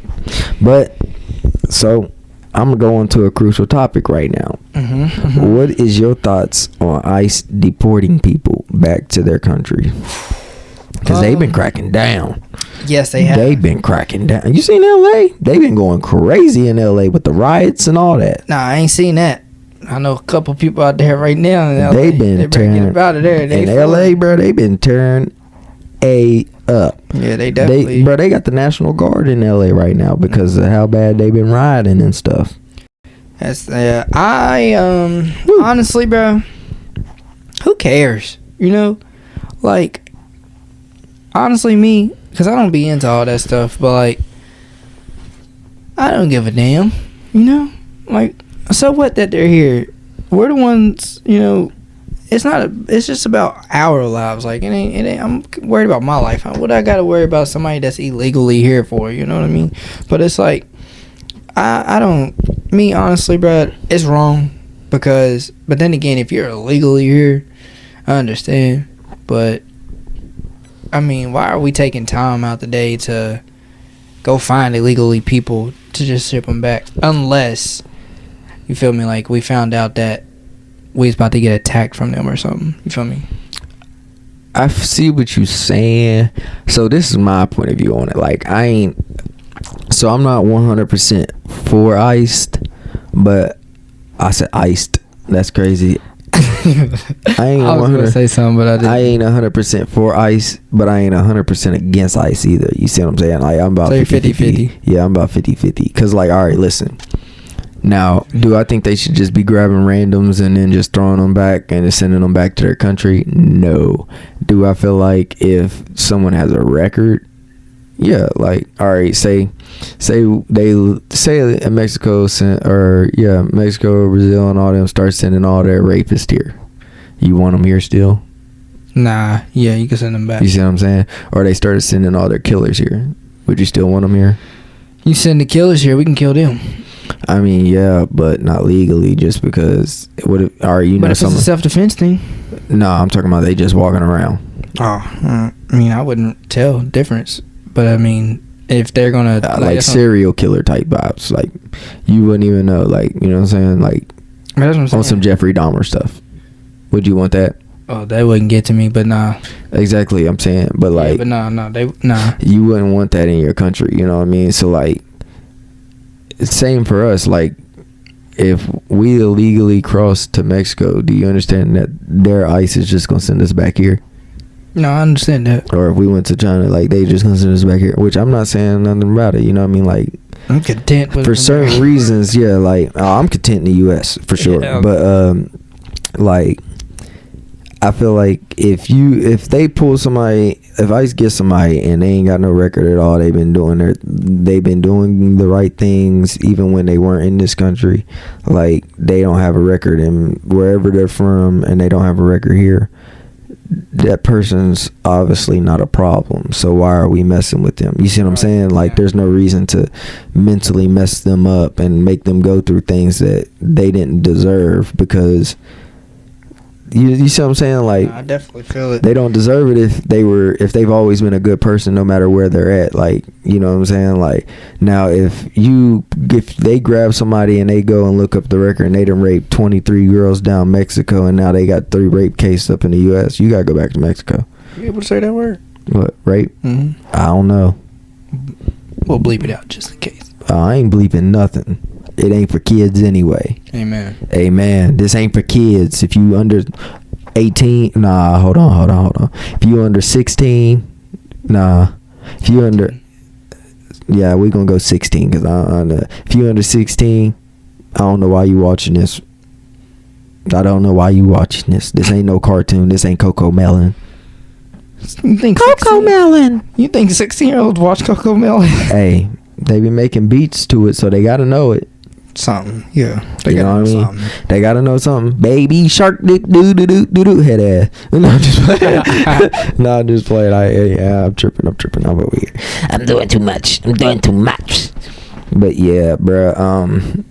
But, so, I'm going to go into a crucial topic right now. What is your thoughts on ICE deporting people back to their country? Because they've been cracking down. Yes, they have. They've been cracking down. You seen LA? They've been going crazy in LA with the riots and all that. Nah, I ain't seen that. I know a couple people out there right now in LA. They've been tearing out of there. In LA, bro. They've been tearing up. Yeah, they definitely. They got the National Guard in LA right now because of how bad they've been rioting and stuff. That's honestly, bro. Who cares? You know, like honestly, me, because I don't be into all that stuff, but like I don't give a damn. You know, like so what that they're here? We're the ones. You know, it's just about our lives. Like it ain't. I'm worried about my life. What I gotta worry about somebody that's illegally here for? You know what I mean? But it's like I don't. Me honestly, bro, it's wrong because. But then again, if you're illegally here, I understand. But I mean, why are we taking time out the day to go find illegally people to just ship them back? Unless you feel me, like we found out that we was about to get attacked from them or something. You feel me? I see what you're saying. So this is my point of view on it. Like I'm not 100% for iced, but I said iced. That's crazy. I was gonna say something, but I ain't 100% for ice, but I ain't 100% against ice either. You see what I'm saying? Like I'm about 50-50. Yeah, I'm about 50-50. Cause like, all right, listen. Now, do I think they should just be grabbing randoms and then just throwing them back and just sending them back to their country? No. Do I feel like if someone has a record? Yeah, like all right, say Mexico Mexico, Brazil, and all them start sending all their rapists here. You want them here still? Nah, yeah, you can send them back. You see what I'm saying? Or they started sending all their killers here. Would you still want them here? You send the killers here, we can kill them. I mean, yeah, but not legally, just because. But if it's a self-defense thing. No, I'm talking about they just walking around. Oh, I mean, I wouldn't tell difference. But I mean, if they're gonna like serial killer type vibes, like you wouldn't even know, like you know what I'm saying, like on some Jeffrey Dahmer stuff. Would you want that? Oh, they wouldn't get to me, but nah. Exactly, I'm saying, but like, yeah, but nah. You wouldn't want that in your country, you know what I mean? So like, same for us. Like, if we illegally cross to Mexico, do you understand that their ICE is just gonna send us back here? No, I understand that. Or if we went to China, like they just gonna send us back here, which I'm not saying nothing about it. You know what I mean? Like I'm content with for certain reasons. Yeah, like I'm content in the U.S. for sure. Yeah. But like I feel like if they pull somebody, if ICE gets somebody and they ain't got no record at all, they've been doing the right things even when they weren't in this country. Like they don't have a record in wherever they're from, and they don't have a record here. That person's obviously not a problem, so why are we messing with them? You see what I'm saying? Like there's no reason to mentally mess them up and make them go through things that they didn't deserve, because you see what I'm saying? Like I definitely feel it. They don't deserve it if they've always been a good person no matter where they're at. Like, you know what I'm saying? Like now if they grab somebody and they go and look up the record and they done raped 23 girls down Mexico and now they got 3 rape cases up in the US, you gotta go back to Mexico. You able to say that word? What, rape? Mm-hmm. I don't know. We'll bleep it out just in case. I ain't bleeping nothing. It ain't for kids anyway. Amen. This ain't for kids. If you under 18, nah, hold on. If you under 16, nah. If you under, yeah, we gonna go 16, because if you under 16, I don't know why you watching this. I don't know why you watching this. This ain't no cartoon. This ain't Coco Melon. You think Coco Melon? You think 16-year-olds watch Coco Melon? Hey, they be making beats to it, so they gotta know it. Something, yeah. You know what I mean? Something. They gotta know something. Baby shark, do head ass. No, I'm just playing. No, I'm just playing. I'm tripping. I'm over here. I'm doing too much. But yeah, bro. I'm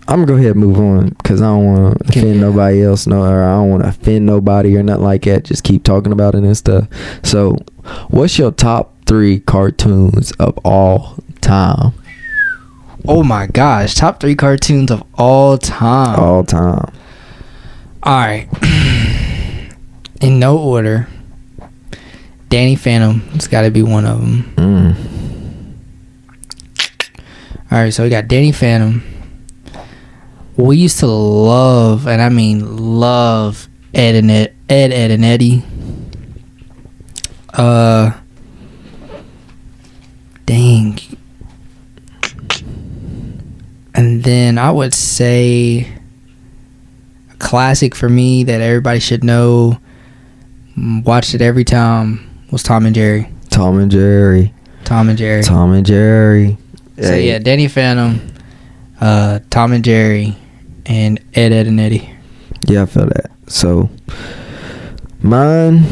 gonna go ahead and move on, because I don't want to offend nobody else. Or I don't want to offend nobody or nothing like that. Just keep talking about it and stuff. So, what's your top 3 cartoons of all time? Oh my gosh, top 3 cartoons of all time. Alright. In no order. Danny Phantom. It's got to be one of them. All right, so we got Danny Phantom. We used to love, and I mean love, Ed, and Eddie. Dang. And then I would say a classic for me that everybody should know, watched it every time, was Tom and Jerry. Tom and Jerry. So yeah, Danny Phantom, Tom and Jerry, and Ed, and Eddie. Yeah, I feel that. So mine,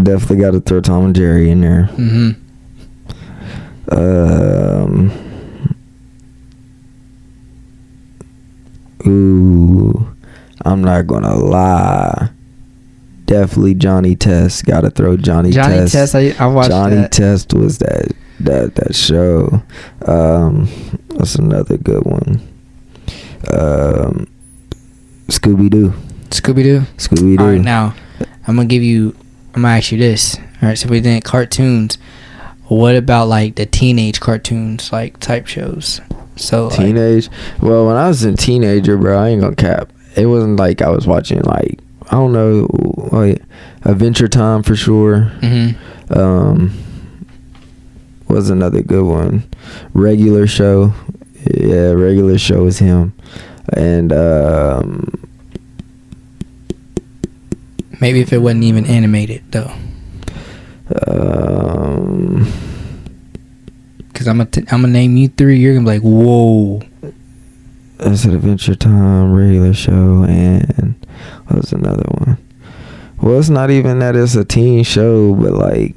definitely got to throw Tom and Jerry in there. Ooh, I'm not gonna lie. Definitely Johnny Test. Gotta throw Johnny Test. I watched Johnny that. Test was that show. What's another good one? Scooby-Doo. All right, now I'm gonna ask you this. All right, so we did cartoons. What about like the teenage cartoons, like type shows? So teenage. Well, when I was a teenager, bro, I ain't gonna cap. It wasn't like I was watching like, I don't know, like Adventure Time for sure. Was another good one. Regular Show. Yeah, Regular Show is him. And maybe if it wasn't even animated though. Cause I'm gonna name you three. You're gonna be like, whoa. I said Adventure Time, Regular Show, and what was another one? Well, it's not even that it's a teen show, but like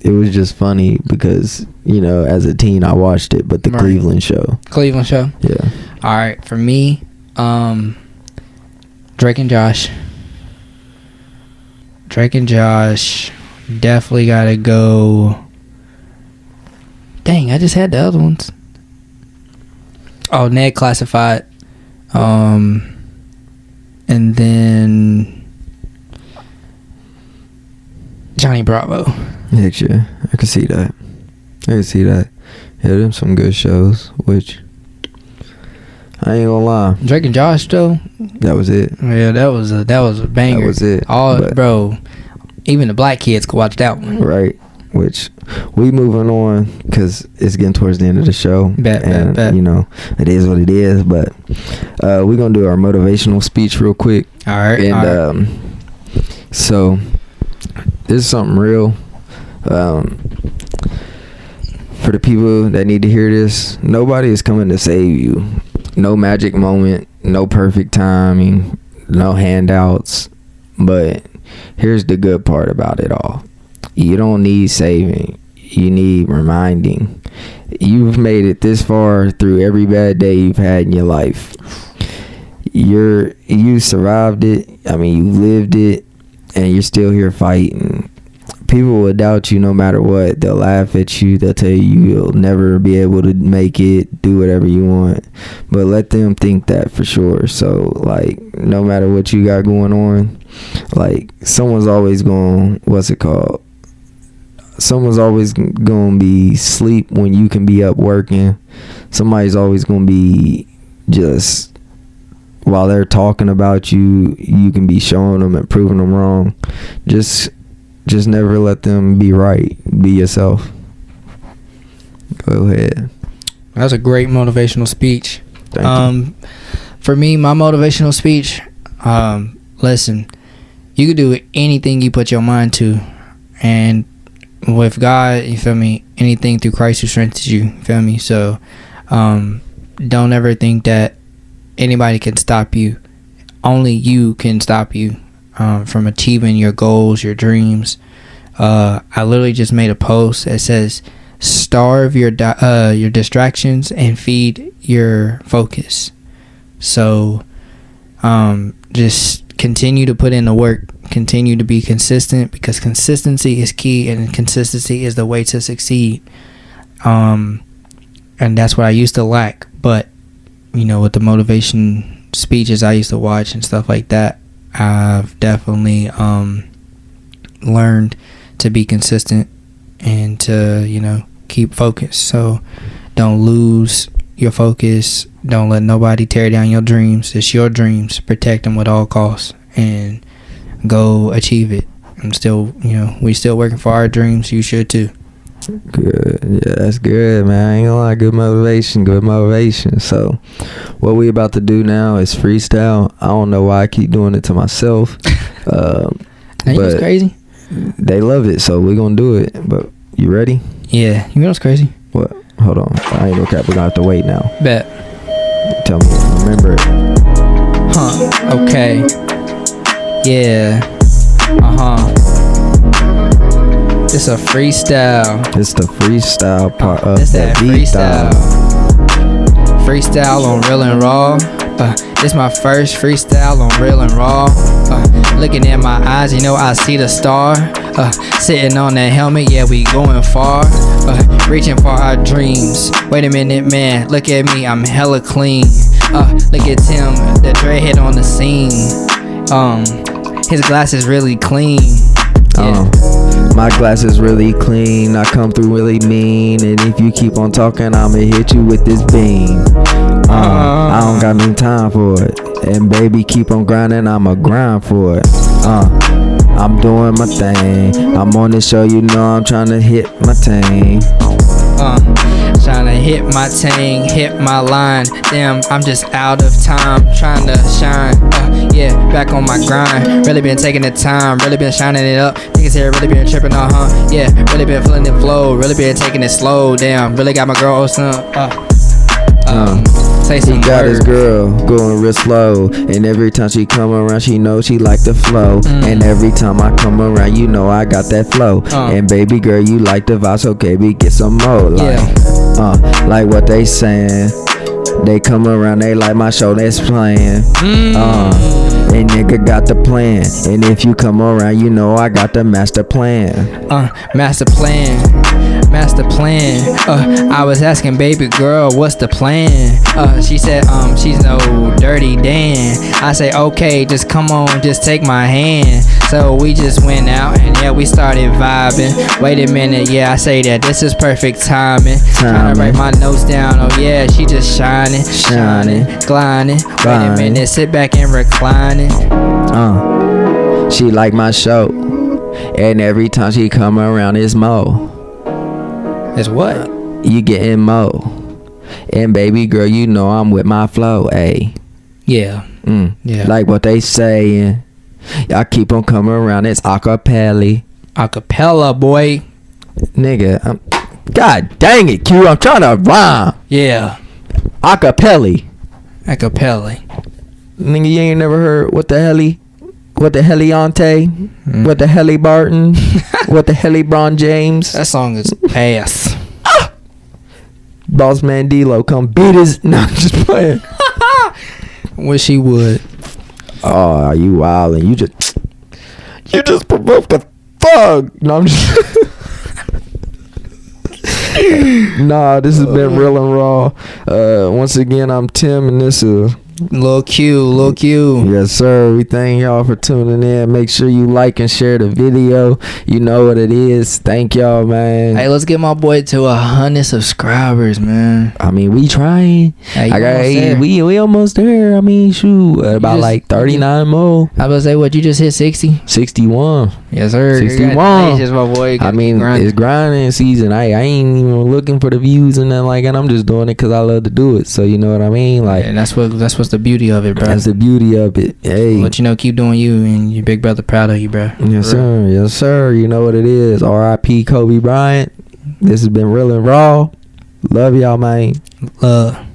it was just funny because, you know, as a teen I watched it. But the Cleveland Show. Yeah. All right, for me, Drake and Josh. Definitely gotta go. Dang, I just had the other ones. Oh, Ned Classified. And then Johnny Bravo. Heck yeah, I can see that. Yeah, them some good shows, which I ain't gonna lie. Drake and Josh though. That was it. Yeah, that was a banger. That was it. Bro, even the black kids could watch that one. Right. Which we moving on because it's getting towards the end of the show. Bet. You know, it is what it is. But we're gonna do our motivational speech real quick. All right. And so this is something real. For the people that need to hear this, nobody is coming to save you. No magic moment, no perfect timing, no handouts. But here's the good part about it all. You don't need saving. You need reminding. You've made it this far through every bad day you've had in your life. You survived it. I mean, you lived it, and you're still here fighting. People will doubt you no matter what. They'll laugh at you. They'll tell you you'll never be able to make it, do whatever you want. But let them think that for sure. So, like, no matter what you got going on, like, someone's always going, someone's always going to be asleep when you can be up working. Somebody's always going to be just, while they're talking about you, you can be showing them and proving them wrong. Just never let them be right. Be yourself. Go ahead. That's a great motivational speech. Thank you. For me, my motivational speech, listen, you can do anything you put your mind to, and with God, you feel me, anything through Christ who strengthens you, feel me? So don't ever think that anybody can stop you. Only you can stop you from achieving your goals, your dreams. I literally just made a post that says starve your distractions and feed your focus. So just continue to put in the work, continue to be consistent, because consistency is key, and consistency is the way to succeed. And that's what I used to lack. But you know, with the motivation speeches I used to watch and stuff like that, I've definitely learned to be consistent and to, you know, keep focused. So don't lose your focus. Don't let nobody tear down your dreams. It's your dreams. Protect them with all costs and go achieve it. I'm still, you know, we still working for our dreams. You should too. Good. Yeah, that's good, man. I ain't gonna lie. Good motivation. So what we about to do now is freestyle. I don't know why I keep doing it to myself. Ain't what's crazy? They love it, so we're gonna do it. But you ready? Yeah. You know what's crazy? What? Hold on. I ain't no cap. We're gonna have to wait now. Bet. Tell me if you remember it. Huh. Okay. Yeah. It's a freestyle. It's the freestyle part of it's the that beat. Freestyle on Real and Raw. This my first freestyle on Real and Raw. Looking in my eyes, you know I see the star. Sitting on that helmet, yeah, we going far. Reaching for our dreams. Wait a minute, man, look at me, I'm hella clean. Look at Tim, the dreadhead on the scene. His glass is really clean. Yeah. My glass is really clean. I come through really mean, and if you keep on talking, I'ma hit you with this beam. I don't got no time for it. And baby, keep on grinding, I'ma grind for it. I'm doing my thing. I'm on this show, you know I'm trying to hit my thing. Trying to hit my tang, hit my line. Damn, I'm just out of time, trying to shine. Yeah, back on my grind. Really been taking the time, really been shining it up. Niggas here really been tripping, yeah, really been feeling the flow, really been taking it slow. Damn, really got my girl on some. Say some He got words. his girl going real slow, and every time she come around, she know she like the flow. And every time I come around, you know I got that flow. And baby girl, you like the vibe, so baby, get some more. Like, like what they saying. They come around, they like my show that's playing. And nigga got the plan, and if you come around, you know I got the master plan. Master plan. I was asking baby girl, what's the plan? She said, she's no dirty Dan. I say, okay, just come on, just take my hand. So we just went out and yeah, we started vibing. Wait a minute, yeah, I say that this is perfect timing. Trying to write my notes down, oh yeah, she just shining, gliding. Wait a minute, sit back and reclining. She like my show, and every time she come around, it's mo. It's what? You getting mo. And baby girl, you know I'm with my flow, ayy. Yeah. Yeah. Like what they saying. Y'all keep on coming around, it's acapella. Acapella, boy. Nigga, God dang it, Q, I'm trying to rhyme. Yeah. Acapella. Nigga, you ain't never heard what the heliante, what the heli Barton, what the heli Bron James. That song is ass. Boss man D-Lo come beat his. No, I'm just playing. Wish he would. Oh, you wildin'. You just provoked a thug. No, I'm just. Nah, this has been Real and Raw. Once again, I'm Tim, and this is Lil Q. Yes, sir. We thank y'all for tuning in. Make sure you like and share the video. You know what it is. Thank y'all, man. Hey, let's get my boy to 100 subscribers, man. I mean, we trying. Hey, we almost there. I mean, shoot, about like 39 more. I was about to say, what, you just hit 60? 61. Yes, sir. 61. Just my boy. I mean, it's grinding season. I ain't even looking for the views and nothing like that. I'm just doing it because I love to do it. So you know what I mean? Like, and that's what's the beauty of it, bro. That's the beauty of it. Hey, but you know, keep doing you, and your big brother proud of you, bro. Yes, sir. Yes, sir. You know what it is. R.I.P. Kobe Bryant. This has been Real and Raw. Love y'all, man. Love.